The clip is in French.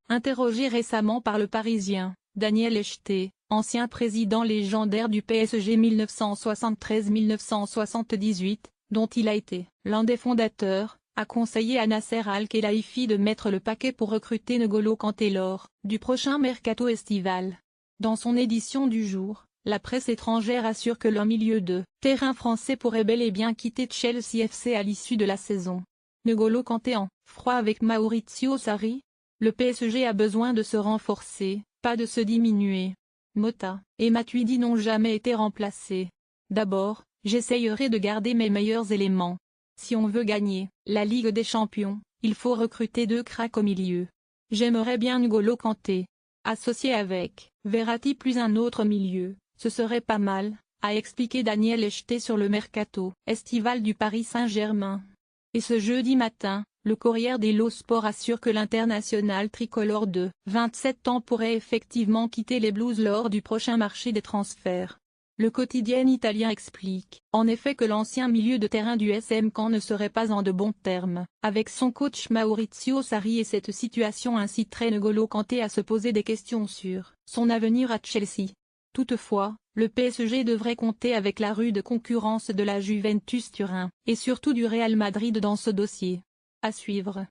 Interrogé récemment par Le Parisien, Daniel Echete, ancien président légendaire du PSG 1973-1978, dont il a été l'un des fondateurs, a conseillé à Nasser Al-Khelaifi de mettre le paquet pour recruter N'Golo Kanté lors du prochain mercato estival. Dans son édition du jour, la presse étrangère assure que le milieu de terrain français pourrait bel et bien quitter Chelsea FC à l'issue de la saison. N'Golo Kanté en froid avec Maurizio Sarri. Le PSG a besoin de se renforcer, pas de se diminuer. Mota et Matuidi n'ont jamais été remplacés. D'abord, j'essayerai de garder mes meilleurs éléments. Si on veut gagner la Ligue des Champions, il faut recruter 2 cracks au milieu. J'aimerais bien N'Golo Kanté. Associé avec Verratti plus un autre milieu, ce serait pas mal, a expliqué Daniel Echete sur le mercato estival du Paris Saint-Germain. Et ce jeudi matin, le Corriere dello Sport assure que l'international tricolore de 27 ans pourrait effectivement quitter les Blues lors du prochain marché des transferts. Le quotidien italien explique, en effet, que l'ancien milieu de terrain du SM Caen ne serait pas en de bons termes avec son coach Maurizio Sarri, et cette situation inciterait N'Golo Kanté à se poser des questions sur son avenir à Chelsea. Toutefois, le PSG devrait compter avec la rude concurrence de la Juventus Turin, et surtout du Real Madrid dans ce dossier. À suivre.